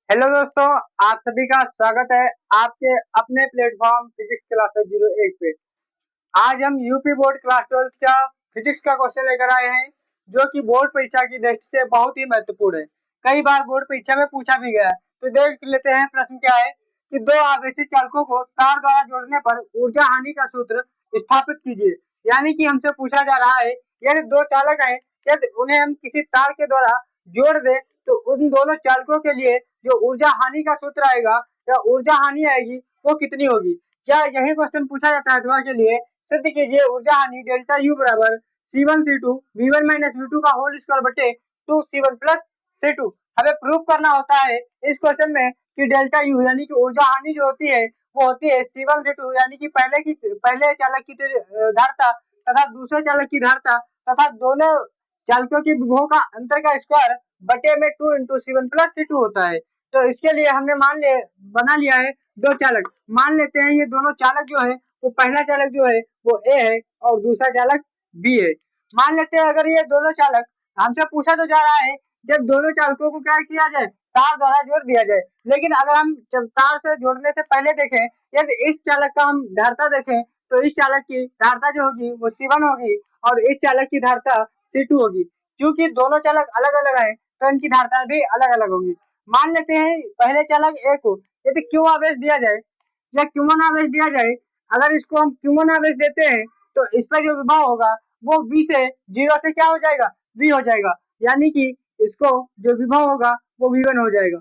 Hello दोस्तों, आप सभी का स्वागत है आपके अपने प्लेटफॉर्म फिजिक्स क्लासेस 01 पे। आज हम यूपी बोर्ड क्लास 12 का फिजिक्स का क्वेश्चन लेकर आए हैं, जो कि बोर्ड परीक्षा की दृष्टि से बहुत ही महत्वपूर्ण है। कई बार बोर्ड परीक्षा में पूछा भी गया है। तो देख लेते हैं प्रश्न क्या है कि दो आवेशित चालकों को तार द्वारा जोड़ने पर ऊर्जा हानि का सूत्र स्थापित कीजिए। यानी कि हमसे पूछा जा रहा है, यदि दो चालक हैं, यदि उन्हें हम किसी तार के द्वारा जोड़ दें तो उन दोनों चालकों के लिए जो ऊर्जा हानि का सूत्र आएगा या ऊर्जा हानि आएगी वो कितनी होगी। क्या यही क्वेश्चन पूछा जाता है अथवा के लिए। सिद्ध कीजिए ऊर्जा हानि डेल्टा यू बराबर C1 C2 V1 minus V2 का होल स्क्वायर बटे 2C1 प्लस C2। हमें प्रूव करना होता है इस क्वेश्चन में कि डेल्टा यू यानी कि ऊर्जा हानि जो होती है वो होती है C1 C2 यानी कि पहले चालक की धारता तथा दूसरे चालक की धारता तथा दोनों चालकों की विभव का अंतर का स्क्वायर बटे में 2 इंटू C1 प्लस C2 होता है। तो इसके लिए हमने बना लिया है दो चालक। मान लेते हैं ये दोनों चालक जो है वो पहला चालक जो है वो ए है और दूसरा चालक बी है। मान लेते हैं अगर ये दोनों चालक, हमसे पूछा तो जा रहा है जब दोनों चालकों को क्या किया जाए, तार द्वारा जोड़ दिया जाए। लेकिन अगर हम तार से जोड़ने से पहले देखें, यदि इस चालक का हम धारता देखें तो इस चालक की धारता जो होगी वो C1 होगी और इस चालक की धारता C2 होगी। क्योंकि दोनों चालक अलग अलग है तो इनकी धारता भी अलग अलग होगी। मान लेते हैं पहले चालक ए को यदि क्यू आवेश दिया जाए या Q1 आवेश दिया जाए, अगर इसको हम Q1 आवेश देते हैं तो इस पर जो विभव होगा वो V से 0 से क्या हो जाएगा, V हो जाएगा। यानी कि इसको जो विभव होगा वो V1 हो जाएगा।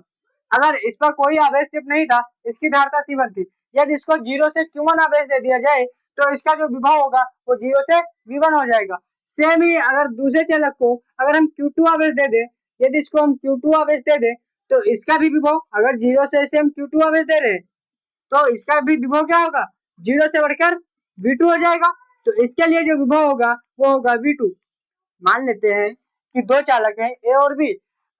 अगर इस पर कोई आवेश शिफ्ट नहीं था, इसकी धारता C1 थी, यदि इसको 0 से Q1 आवेश दे दिया जाए तो इसका जो विभव होगा वो 0 से V1 हो जाएगा। सेम ही अगर दूसरे चालक को अगर हम Q2 आवेश दे दें, यदि इसको हम Q2 आवेश दे दें तो इसका भी विभव अगर 0 से इसे हम Q2 आवेश दे रहे हैं तो इसका भी विभव क्या होगा, 0 से बढ़कर V2 हो जाएगा। तो इसके लिए जो विभव होगा वो होगा V2। मान लेते हैं कि दो चालक हैं ए और बी।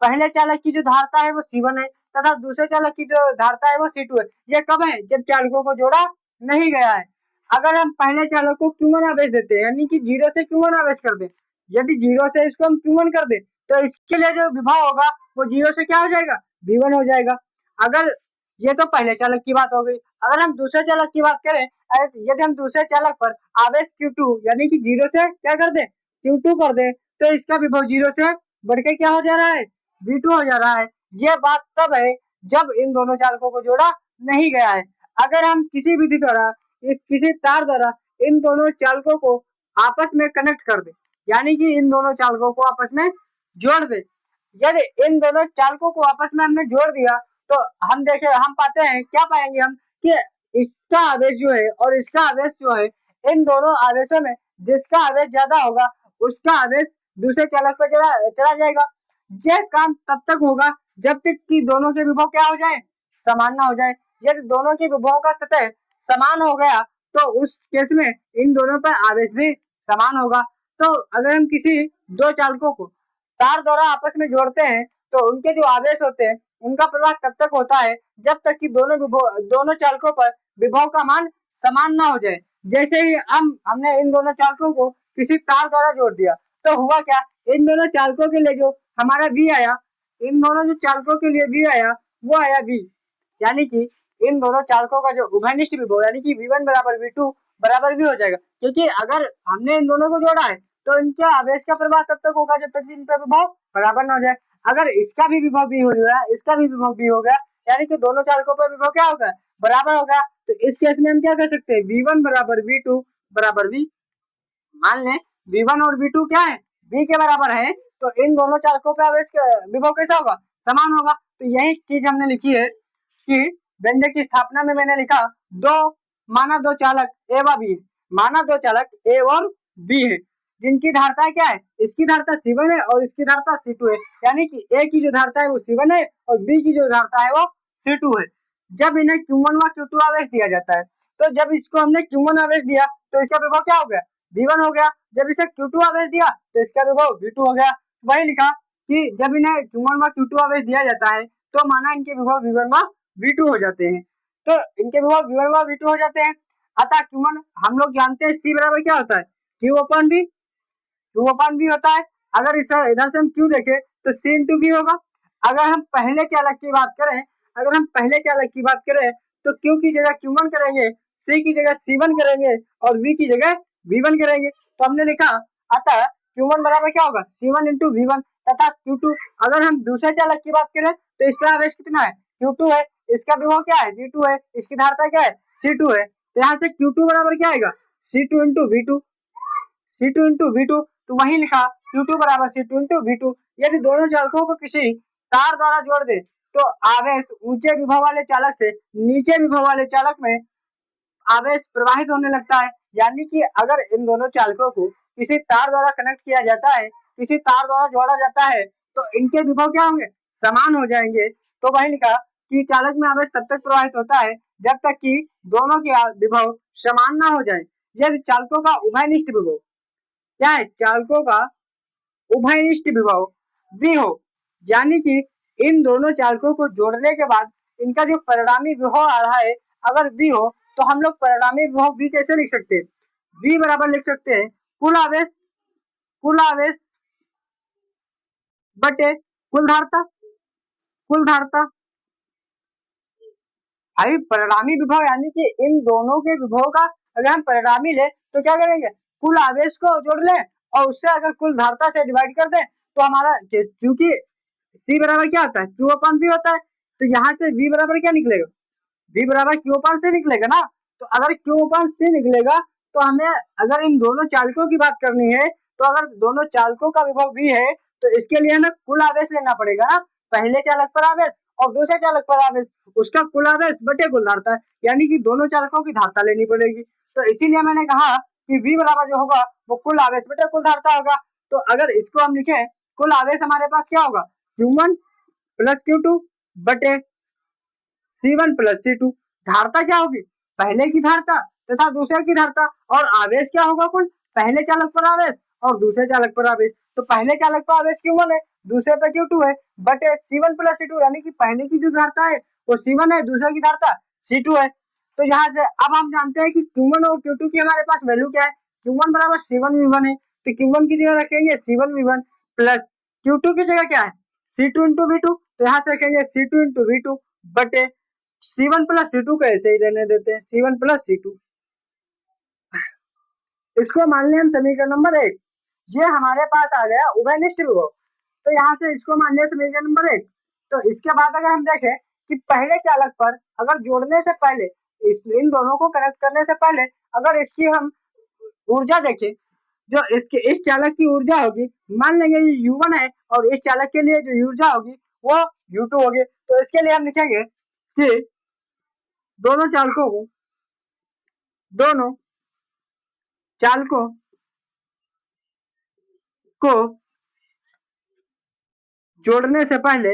पहले चालक की जो धारता है वो C1 है तथा दूसरे चालक की जो धारता है वो C2 है। ये कब है, जब चालकों को जोड़ा नहीं गया है। अगर हम पहले चालक को Q1 आवेश देते हैं यानी कि 0 से Q1 आवेश कर दें, यदि 0 से इसको हम Q1 कर दें तो इसके लिए जो विभव होगा वो 0 से क्या हो जाएगा, V1 हो जाएगा। अगर ये तो पहले चालक की बात हो गई। अगर हम दूसरे चालक की बात करें, यदि हम दूसरे चालक पर आवेश Q2 यानी कि 0 से क्या कर दें, Q2 कर दें तो इसका विभव 0 से बढ़कर क्या हो जा रहा है, V2 हो जा रहा है। यह बात तब है जब इन दोनों चालकों को जोड़ा नहीं गया है। अगर हम किसी विधि द्वारा किसी तार द्वारा इन दोनों चालकों को आपस में कनेक्ट कर दे यानी कि इन दोनों चालकों को आपस में जोड़ दे, यदि इन दोनों चालकों को आपस में हमने जोड़ दिया तो हम पाते हैं क्या पाएंगे हम कि इसका आवेश जो है और इसका आवेश जो है, इन दोनों आवेशों में जिसका आवेश ज्यादा होगा उसका आवेश दूसरे चालक पर चला जाएगा। यह काम तब तक होगा जब तक कि दोनों के विभव क्या हो जाए, समान ना हो जाए। यदि दोनों के विभव का सतह समान हो गया तो उस केस में इन दोनों पर आवेश भी समान होगा। तो अगर हम किसी दो चालकों को तार द्वारा आपस में जोड़ते हैं तो उनके जो आवेश होते हैं उनका प्रवाह तब तक होता है जब तक कि दोनों चालकों पर विभव का मान समान ना हो जाए। जैसे ही हमने इन दोनों चालकों को किसी तार द्वारा जोड़ दिया तो हुआ क्या, इन दोनों चालकों के लिए जो हमारा V आया, इन दोनों जो चालकों के लिए V आया वो आया V। यानी कि इन दोनों चालकों का जो उभयनिष्ठ विभव यानी कि V1 बराबर V2 बराबर V हो जाएगा। क्योंकि अगर हमने इन दोनों को जोड़ा है तो इनके आवेश का प्रवाह तब तक होगा जब तक इनका विभव बराबर ना हो जाए। अगर इसका भी विभव भी हो गया, इसका भी विभव भी हो गया, यानी कि दोनों चालकों पर विभव क्या होगा, बराबर होगा। तो इस केस में हम क्या कर सकते हैं, V1 बराबर V2 बराबर V। मान लें V1 और V2 क्या है, V के बराबर है, तो इन दोनों चालकों पे आवेश विभव कैसा होगा, समान होगा। तो यही चीज हमने लिखी है कि व्यंजक की स्थापना में मैंने लिखा माना दो चालक ए व बी, माना दो चालक ए और बी है जिनकी धारता क्या है, इसकी धारता C1 है और इसकी धारता C2 है। यानी कि ए की जो धारता है वो C1 है और बी की जो धारता है वो C2 है। जब इन्हें Q1 व Q2 आवेश दिया जाता है तो जब इसको हमने Q1 आवेश दिया तो इसका विभव क्या हो गया, V1 हो गया। जब इसे Q2 आवेश दिया तो इसका विभव V2 हो गया। वही लिखा कि जब इन्हें Q1 व Q2 आवेश दिया जाता है तो माना इनके विभव V1 व V2 हो जाते हैं। तो इनके विभव V1 व V2 हो जाते हैं। अतः Q1 हम लोग जानते हैं C बराबर क्या होता है, Q अपन V, Q अपन V होता है। अगर इधर से हम Q देखें तो C इंटू V होगा। अगर हम पहले चालक की बात करें, अगर हम पहले चालक की बात करें तो Q की जगह Q1 करेंगे, C की जगह C1 करेंगे और V की जगह V1 करेंगे। तो हमने लिखा अतः Q1 बराबर क्या होगा C1 इंटू V1 तथा Q2। अगर हम दूसरे चालक की बात करें तो इसका आवेश कितना है Q2 है, इसका विभव क्या है V2 है, इसकी धारता क्या है C2 है। तो यहाँ से Q2 बराबर क्या आएगा C2 into V2, C2 into V2। तो वही लिखा Q2 बराबर C2 इंटू V2। यदि दोनों चालकों को किसी तार द्वारा जोड़ दे तो आवेश ऊंचे विभव वाले चालक से नीचे विभव वाले चालक में आवेश प्रवाहित होने लगता है। यानी कि अगर इन दोनों चालकों को किसी तार द्वारा कनेक्ट किया जाता है, किसी तार द्वारा जोड़ा जाता है, तो इनके विभव क्या होंगे समान हो जाएंगे। तो वही लिखा कि चालक में आवेश तब तक प्रवाहित होता है जब तक कि दोनों के विभव समान ना हो जाए। यदि चालकों का उभयनिष्ठ विभव क्या है, चालकों का उभयनिष्ठ विभव V हो, यानी कि इन दोनों चालकों को जोड़ने के बाद इनका जो परिणामी विभव आ रहा है अगर V हो, तो हम लोग परिणामी विभव V कैसे लिख सकते हैं, V बराबर लिख सकते हैं कुल आवेश बटे कुल धारता। अभी परिणामी विभव यानी कि इन दोनों के विभव का अगर हम परिणामी ले तो क्या करेंगे कुल आवेश को जोड़ लें और उससे अगर कुल धारता से डिवाइड कर दें तो हमारा क्योंकि C बराबर क्या होता है Q अपॉन V होता है, तो यहाँ से V बराबर क्या निकलेगा V बराबर Q अपॉन C निकलेगा ना। तो अगर Q अपॉन C निकलेगा तो हमें अगर इन दोनों चालकों की बात करनी है तो अगर दोनों चालकों का विभव V है तो इसके लिए हमें कुल आवेश लेना पड़ेगा ना, पहले चालक पर आवेश और दूसरे चालक पर आवेश, उसका कुल आवेश बटे कुल धारता है, यानी कि दोनों चालकों की धारता लेनी पड़ेगी। तो इसीलिए मैंने कहा कि V बराबर जो होगा वो कुल आवेश बटे कुल धारता होगा। तो अगर इसको हम लिखें कुल आवेश हमारे पास क्या होगा Q1 प्लस Q2 बटे C1 प्लस C2। धारता क्या होगी पहले की धारता तथा दूसरे की धारता, और आवेश क्या होगा कुल पहले चालक पर आवेश और दूसरे चालक पर आवेश। तो पहले चालक पर आवेश Q1 है, दूसरे पर Q2 है बटे C1 प्लस C2, यानी कि पहले की जो धारता है वो C1 है, दूसरे की धारता C2 है। तो यहाँ से अब हम जानते हैं कि Q1 और Q2 की हमारे पास वैल्यू क्या है, Q1 बराबर C1 V1 है, तो Q1 की जगह रखेंगे C1 V1 प्लस Q2 की जगह क्या है C2 इंटू V2, तो यहाँ से रखेंगे C2 इंटू V2 बटे C1 प्लस C2 को ऐसे ही रहने देते हैं C1 प्लस C2। इसको मान लें हम समीकरण नंबर 1, ये हमारे पास आ गया उभयनिष्ठ विभव। तो यहाँ से इसको मान लिया समीकरण नंबर 1। तो इसके बाद अगर हम देखें कि पहले चालक पर अगर जोड़ने से पहले इन दोनों को कनेक्ट करने से पहले अगर इसकी हम ऊर्जा देखें, जो इसके इस चालक की ऊर्जा होगी मान लेंगे ये U1 है और इस चालक के लिए जो ऊर्जा होगी वो U2 होगी। तो इसके लिए हम लिखेंगे कि दोनों चालकों को जोड़ने से पहले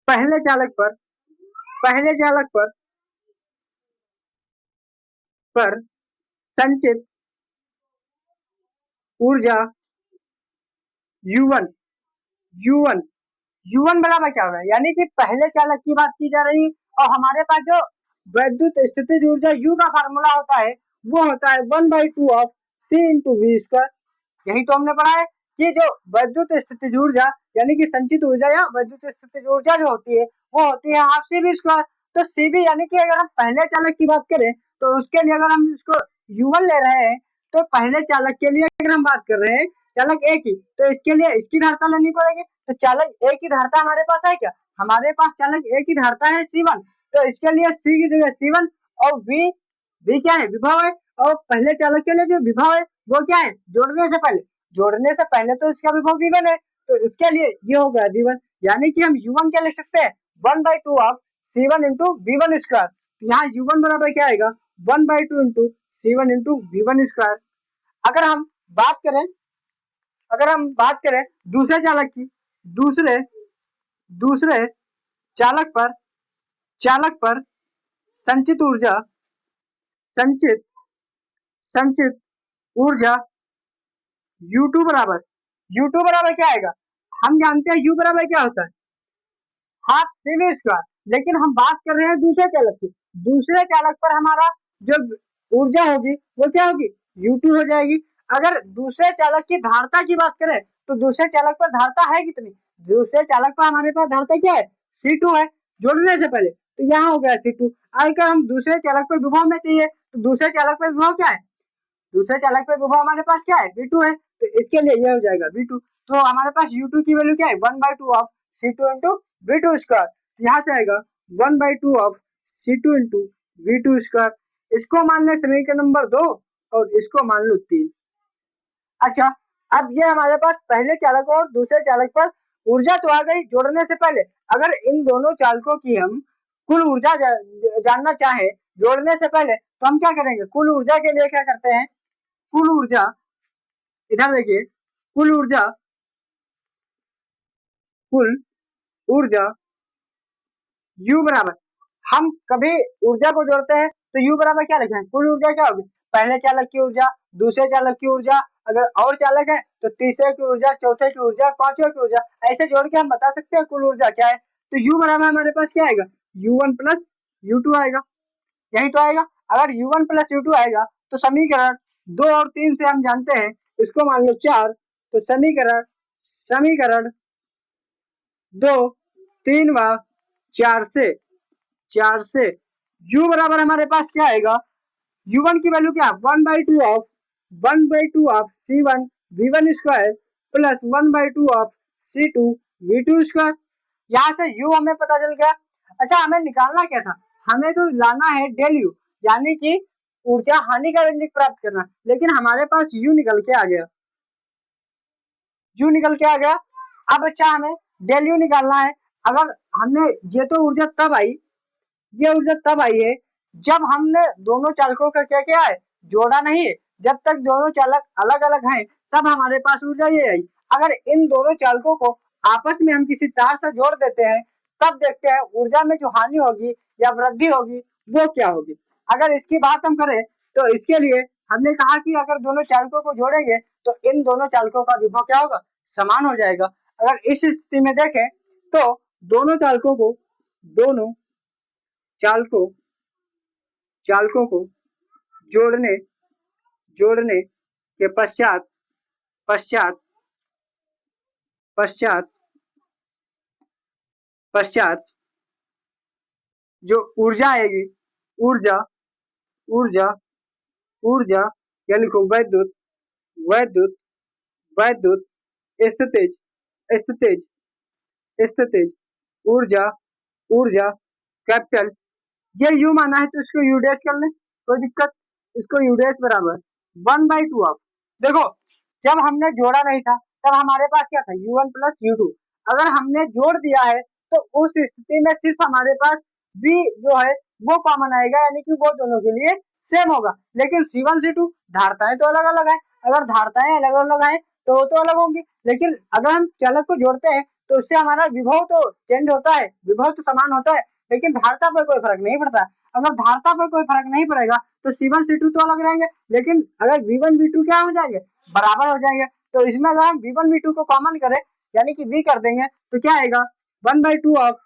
पहले चालक पर संचित ऊर्जा U1 बराबर क्या होगा, यानी कि पहले चालक की बात की जा रही है और हमारे पास जो वैद्युत स्थितिज ऊर्जा U का फार्मूला होता है वो होता है 1/2 of C into V square. यही तो हमने पढ़ा है कि जो वैद्युत स्थितिज ऊर्जा यानी कि संचित ऊर्जा या वैद्युत स्थितिज ऊर्जा जो होती है वो होती है हाफ CV स्क्वायर। तो CV यानी कि अगर हम पहले चालक की बात करें तो उसके लिए अगर हम इसको U1 ले रहे हैं तो पहले चालक के लिए अगर हम बात कर रहे हैं चालक A की, तो इसके लिए इसकी धारता लेनी पड़ेगी। तो चालक A की धारता हमारे पास है क्या, हमारे पास चालक A की धारता है C1, तो इसके लिए C की जगह C1 और V क्या है विभव है, और पहले चालक के लिए जो विभव है वो क्या है जोड़ने से पहले तो इसका विभव V1 है, तो इसके लिए ये होगा V1, यानी कि हम U1 क्या लिख सकते हैं 1/2 of C1 into V1 square. यहाँ U1 बराबर क्या आएगा 1/2 into C1 into V1 square. अगर हम बात करें दूसरे चालक की, दूसरे चालक पर संचित ऊर्जा U2 बराबर क्या आएगा, हम जानते हैं U बराबर क्या होता है हाफ CV स्क्वायर, लेकिन हम बात कर रहे हैं दूसरे चालक की, दूसरे चालक पर हमारा जो ऊर्जा होगी वो क्या होगी U2 हो जाएगी। अगर दूसरे चालक की धारता की बात करें तो दूसरे चालक पर धारता है कितनी? दूसरे चालक पर हमारे पास धारता क्या है? C2 है। जोड़ने से पहले तो यहाँ हो गया C2। अगर हम दूसरे चालक पर विभव में चाहिए तो दूसरे चालक पर विभव क्या है? दूसरे चालक पर विभव हमारे पास क्या है? V2 है। तो इसके लिए यह हो जाएगा V2। तो हमारे पास U2 की वैल्यू क्या है? 1/2 of C2 into V2 square. यहाँ से आएगा 1/2 of C2 into V2 square. इसको मान लें समीकरण नंबर 2 और इसको मान लो 3। अच्छा, अब ये हमारे पास पहले चालक और दूसरे चालक पर ऊर्जा तो आ गई जोड़ने से पहले। अगर इन दोनों चालकों की हम कुल ऊर्जा जानना चाहे जोड़ने से पहले तो हम क्या करेंगे? कुल ऊर्जा के लिए क्या करते हैं? कुल ऊर्जा, इधर देखिए, कुल ऊर्जा, कुल ऊर्जा U बराबर, हम कभी ऊर्जा को जोड़ते हैं तो U बराबर क्या लिखेंगे? कुल ऊर्जा क्या होगी? पहले चालक की ऊर्जा, दूसरे चालक की ऊर्जा, अगर और चालक है तो तीसरे की ऊर्जा, चौथे की ऊर्जा, पांचवें की ऊर्जा, ऐसे जोड़ के हम बता सकते हैं कुल ऊर्जा क्या है। तो U बराबर हमारे पास क्या आएगा? U1 प्लस U2 आएगा। यही तो आएगा। अगर U1 प्लस U2 आएगा तो समीकरण 2 और 3 से हम जानते हैं, इसको मान लो 4। तो समीकरण समीकरण 2, 3 व 4 से U बराबर हमारे पास क्या आएगा? U1 की वैल्यू क्या? 1/2 of C1 V1 square plus 1/2 of C2 V2 square. यहाँ से U हमें पता चल गया। अच्छा, हमें निकालना क्या था? हमें तो लाना है डेल U, यानी कि ऊर्जा हानि का व्यंजक प्राप्त करना। लेकिन हमारे पास U निकल के आ गया, U निकल के आ गया। अब अच्छा, हमें डेल U निकालना है। अगर हमने ये तो ऊर्जा तब आई, ये ऊर्जा तब आई है जब हमने दोनों चालकों का क्या किया है? जोड़ा नहीं है। जब तक दोनों चालक अलग अलग हैं तब हमारे पास ऊर्जा ये आई। अगर इन दोनों चालकों को आपस में हम किसी तार से जोड़ देते हैं तब देखते हैं ऊर्जा में जो हानि होगी या वृद्धि होगी वो क्या होगी। अगर इसकी बात हम करें तो इसके लिए हमने कहा कि अगर दोनों चालकों को जोड़ेंगे तो इन दोनों चालकों का विभव क्या होगा? समान हो जाएगा। अगर इस स्थिति में देखें तो दोनों चालकों को दोनों चालकों चालकों को जोड़ने जोड़ने के पश्चात पश्चात पश्चात पश्चात जो ऊर्जा आएगी, ऊर्जा ऊर्जा ऊर्जा या लिखो वैद्युत वैद्युत वैद्युत स्थितिज स्थितिज स्थितिज ऊर्जा ऊर्जा कैपिटल, ये U माना है तो इसको U डैश कर ले, कोई दिक्कत। इसको U डैश बराबर 1/2 ऑफ, देखो जब हमने जोड़ा नहीं था तब हमारे पास क्या था? U1 plus U2। अगर हमने जोड़ दिया है तो उस स्थिति में सिर्फ हमारे पास V जो है वो कॉमन आएगा, यानी कि वो दोनों के लिए सेम होगा। लेकिन C1 C2 धारताएं तो अलग अलग है। अगर धारताएं अलग अलग आए तो वो तो अलग होंगी, लेकिन अगर हम चालक को जोड़ते हैं तो उससे हमारा विभव तो चेंज होता है, विभव तो समान होता है, लेकिन धारता पर कोई फर्क नहीं पड़ता। अगर धारता पर कोई फर्क नहीं पड़ेगा तो C1 C2 तो अलग रहेंगे, लेकिन अगर V1 V2 क्या हो जाएंगे? बराबर हो जाएंगे। तो इसमें अगर हम V1 V2 को कॉमन करें यानी कि V कर देंगे तो क्या आएगा? 1/2 of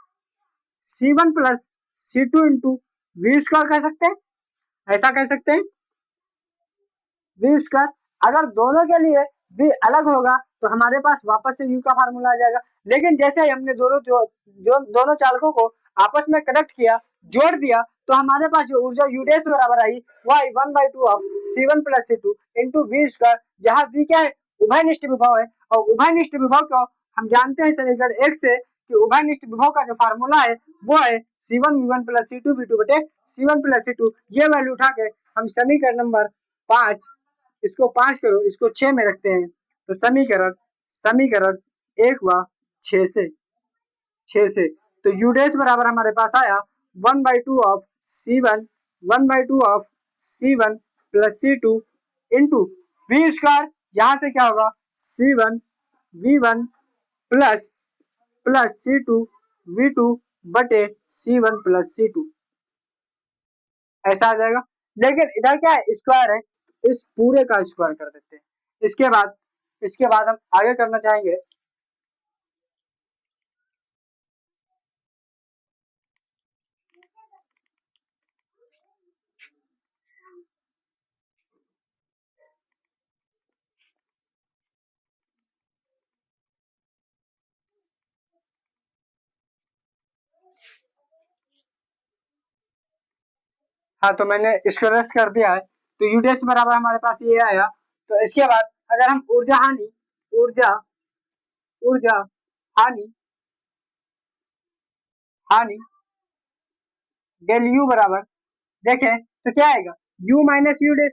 C1 plus C2 into V square कह सकते हैं, ऐसा कह सकते हैं V स्क्वायर। अगर दोनों के लिए V अलग होगा तो हमारे पास वापस से U का फार्मूला आ जाएगा। लेकिन जैसे ही हमने दोनों चालकों को आपस में कनेक्ट किया, जोड़ दिया, तो हमारे पास जो ऊर्जा U डैश बराबर आई वो आई 1/2 of C1 plus C2 into V square, जहाँ V क्या है? उभयनिष्ठ विभव है। और उभयनिष्ठ विभव को हम जानते हैं समीकरण 1 से कि उभयनिष्ठ विभव का जो फार्मूला है वो है C1 V1 plus C2 V2 बटे C1 प्लस C2। ये वैल्यू उठा के हम समीकरण नंबर 5, इसको 5 करो, इसको 6 में रखते हैं तो समीकरण समीकरण 1 व 6 से तो U डैश बराबर हमारे पास आया 1/2 of C1 1/2 of C1 plus C2 into V square. यहाँ से क्या होगा? C1 V1 plus plus C2 V2 बटे C1 प्लस C2, ऐसा आ जाएगा। लेकिन इधर क्या है? स्क्वायर है, इस पूरे का स्क्वायर कर देते हैं। इसके बाद हम आगे करना चाहेंगे। हाँ, तो मैंने इसको रेस्ट कर दिया है, तो यू डैश बराबर हमारे पास ये आया। तो इसके बाद अगर हम ऊर्जा ऊर्जा हानि हानि डेल यू बराबर देखें तो क्या आएगा, यू माइनस यू डैश।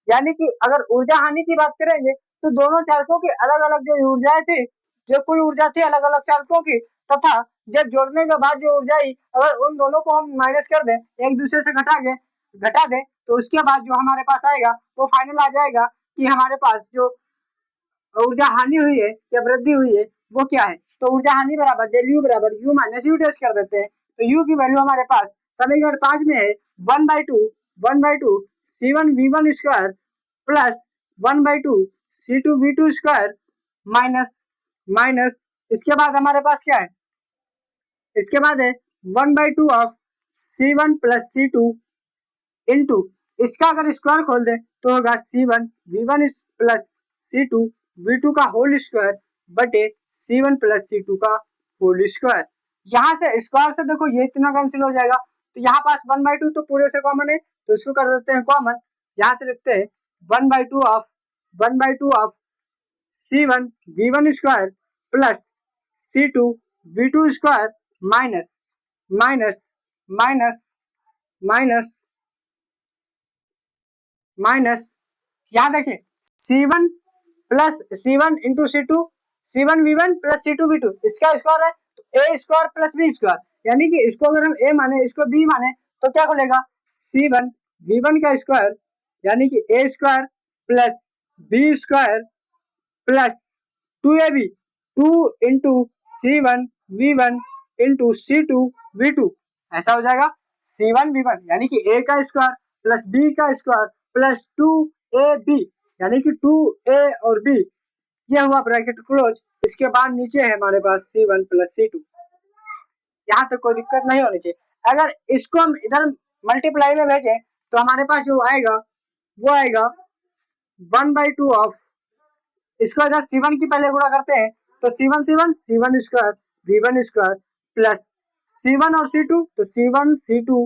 यानी कि अगर ऊर्जा हानि की बात करेंगे तो दोनों चालकों की अलग अलग जो ऊर्जाएं थी, जो कुल ऊर्जा थी अलग अलग चालकों की, तथा जब जोड़ने के बाद जो ऊर्जा आई, अगर उन दोनों को हम माइनस कर दें, एक दूसरे से घटा दें, तो उसके बाद जो हमारे पास आएगा वो फाइनल आ जाएगा कि हमारे पास जो ऊर्जा हानि हुई है या वृद्धि हुई है वो क्या है। तो ऊर्जा हानि बराबर डेल यू बराबर यू माइनस यू डैश कर देते हैं। तो यू की वैल्यू हमारे पास समीकरण 5 में है 1/2 C1 V1 square plus 1/2 C2 V2 square minus minus इसके बाद हमारे पास क्या है, इसके बाद है 1/2 of C1 plus C2 into, इसका अगर स्क्वायर खोल दे तो होगा C1 V1 plus C2 V2 का होल स्क्वायर बटे C1 प्लस C2 का होल स्क्वायर। यहाँ से स्क्वायर से देखो ये इतना कैंसिल हो जाएगा, तो यहाँ पास 1/2 तो पूरे से कॉमन है, तो इसको कर देते हैं कॉमन। यहाँ से लिखते हैं 1/2 of C1 V1 square plus C2 V2 square minus minus minus minus minus, यहाँ देखिए C1 plus C1 into C2 C1 V1 plus C2 V2 इसका स्क्वायर है, तो A square plus B square, यानी कि इसको अगर हम A माने इसको B माने तो क्या खुलेगा C1 V1 का स्क्वायर, यानी कि A square plus B square plus 2AB 2 into C1 V1 into C2 V2, ऐसा हो जाएगा C1 V1 यानी कि A का स्क्वायर प्लस B का स्क्वायर प्लस 2AB, यानी कि 2A और B, यह हुआ ब्रैकेट क्लोज। इसके बाद नीचे है हमारे पास C1 प्लस C2। यहाँ तक कोई दिक्कत नहीं होनी चाहिए। अगर इसको हम इधर मल्टीप्लाई में भेजें तो हमारे पास जो आएगा वो आएगा 1/2 ऑफ, इसको इधर C1 की पहले गुणा करते हैं तो C1 square V1 square plus C1 और C2 तो C1 C2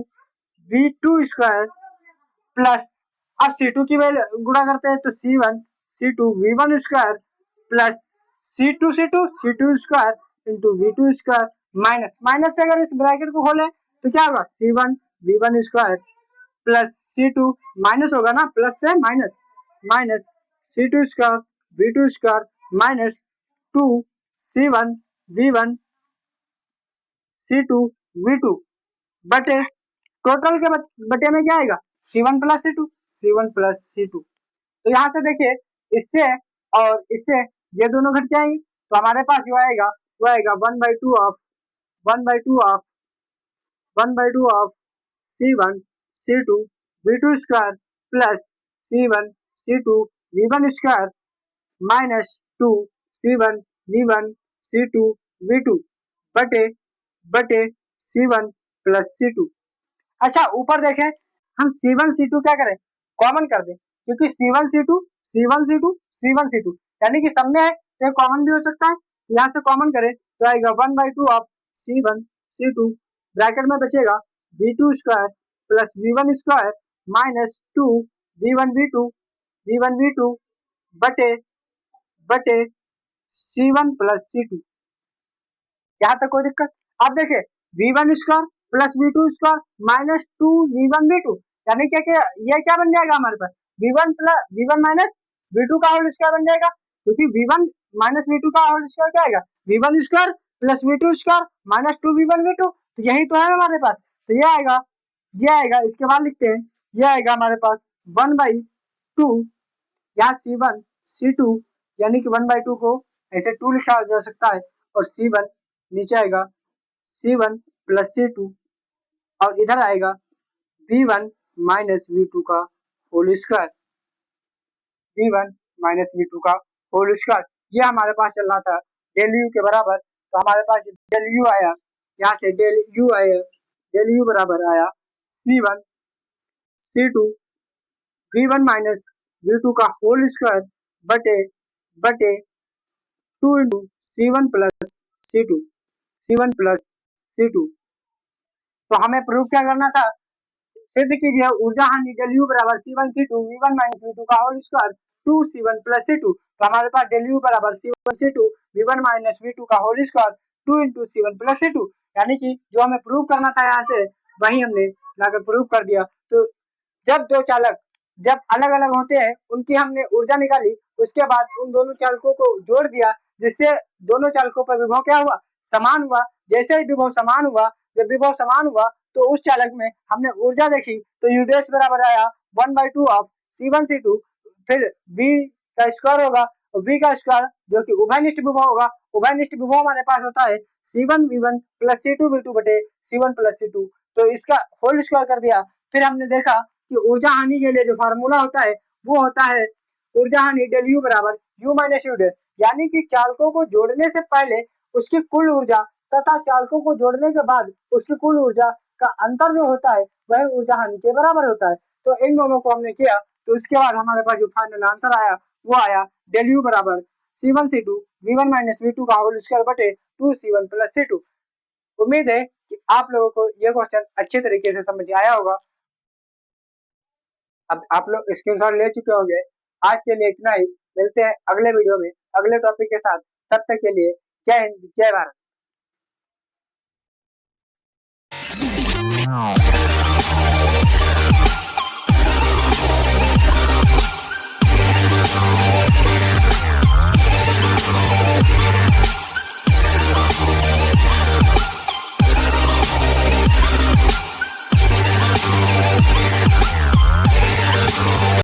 V2 square plus, अब C2 की वैल्यू गुणा करते हैं तो C1 C2 V1 square plus C2 square into V2 square minus minus से अगर इस ब्रैकेट को खोले तो क्या होगा C1 V1 square plus C2 minus होगा ना, प्लस से minus minus C2 square V2 square minus 2 C1 V1 C2 V2 बटे टोटल के बटे में क्या आएगा C1 प्लस C2। तो यहाँ से देखिए इससे और इससे ये दोनों घट जाएंगे, तो हमारे पास जो आएगा वो आएगा 1/2 of 1/2 of C1 C2 V2 square plus C1 C2 V1 square minus 2 C1 V1 C2 V2 बटे बटे C1 प्लस C2। अच्छा ऊपर देखें, हम C1 C2 क्या करें कॉमन कर दें, क्योंकि C1 C2 यानी कि सब में है तो कॉमन भी हो सकता है। यहाँ से कॉमन करें तो आएगा 1/2 ऑफ C1 C2, ब्रैकेट में बचेगा V2 square plus V1 square minus 2 V1 V2 बटे बटे C1 प्लस C2। यहाँ तक कोई दिक्कत? अब देखिए V1 square plus V2 square minus 2 V1 V2, यानी क्या ये क्या बन जाएगा हमारे पास V1 माइनस V2 का होल स्क्वायर बन जाएगा, क्योंकि V1 माइनस V2 का होल स्क्वायर क्या आएगा V1 square plus V2 square minus 2 V1 V2, तो यही तो है हमारे पास। तो ये आएगा इसके बाद लिखते हैं, ये आएगा हमारे पास 1/2, यहाँ C1 C2 यानी कि 1/2 को ऐसे 2 लिखा जा सकता है, और C1 नीचे आएगा C1 प्लस C2 और इधर आएगा V1 माइनस V2 का whole square, V1 minus V2 का होल स्क्वायर। ये हमारे पास चल रहा था डेल यू के बराबर, तो हमारे पास डेल यू आया, यहाँ से डेल यू बराबर आया C1 C2 V1 minus V2 का होल स्क्वायर बटे बटे 2 इंटू C1 प्लस C2 तो हमें प्रूफ क्या करना था, सिद्ध कीजिए ऊर्जा हानि del U बराबर C1 C2 V1 minus V2 का whole square 2C1 plus C2। तो हमारे पास del U बराबर C1 C2 V1 minus V2 का whole square 2 into C1 plus C2, यानी कि जो हमें प्रूव करना था यहाँ से वही हमने लाकर प्रूव कर दिया। तो जब दो चालक जब अलग अलग होते हैं उनकी हमने ऊर्जा निकाली, उसके बाद उन दोनों चालकों को जोड़ दिया जिससे दोनों चालकों पर विभव क्या हुआ, समान हुआ। जैसे ही विभव समान हुआ, जब विभव समान हुआ तो उस चालक में हमने ऊर्जा देखी तो U डैश बराबर आया 1/2 ऑफ C1 C2, फिर V का स्क्वायर होगा और V का स्क्वायर जो कि उभयनिष्ठ विभव होगा। उभयनिष्ठ विभव हमारे पास होता है C1 V1 plus C2 V2 बटे C1 प्लस C2, तो इसका होल स्क्वायर कर दिया। फिर हमने देखा कि ऊर्जा हानि के लिए जो फार्मूला होता है वो होता है ऊर्जा हानि del U बराबर U माइनस U डैश, यानी कि चालकों को जोड़ने से पहले उसकी कुल ऊर्जा तथा चालकों को जोड़ने के बाद उसकी कुल ऊर्जा का अंतर जो होता है वह ऊर्जा हानि के बराबर होता है। तो इन दोनों को हमने किया तो उसके बाद हमारे पास जो फाइनल आंसर आया वो आया del U बराबर C1 C2 V1 minus V2 का होल स्क्वायर बटे 2C1 प्लस C2। उम्मीद है कि आप लोगों को यह क्वेश्चन अच्छे तरीके से समझ आया होगा। अब आप लोग स्क्रीनशॉट ले चुके होंगे। आज के लिए इतना ही, मिलते हैं अगले वीडियो में अगले टॉपिक के साथ। तब तक के लिए जय हिंद जय भारत।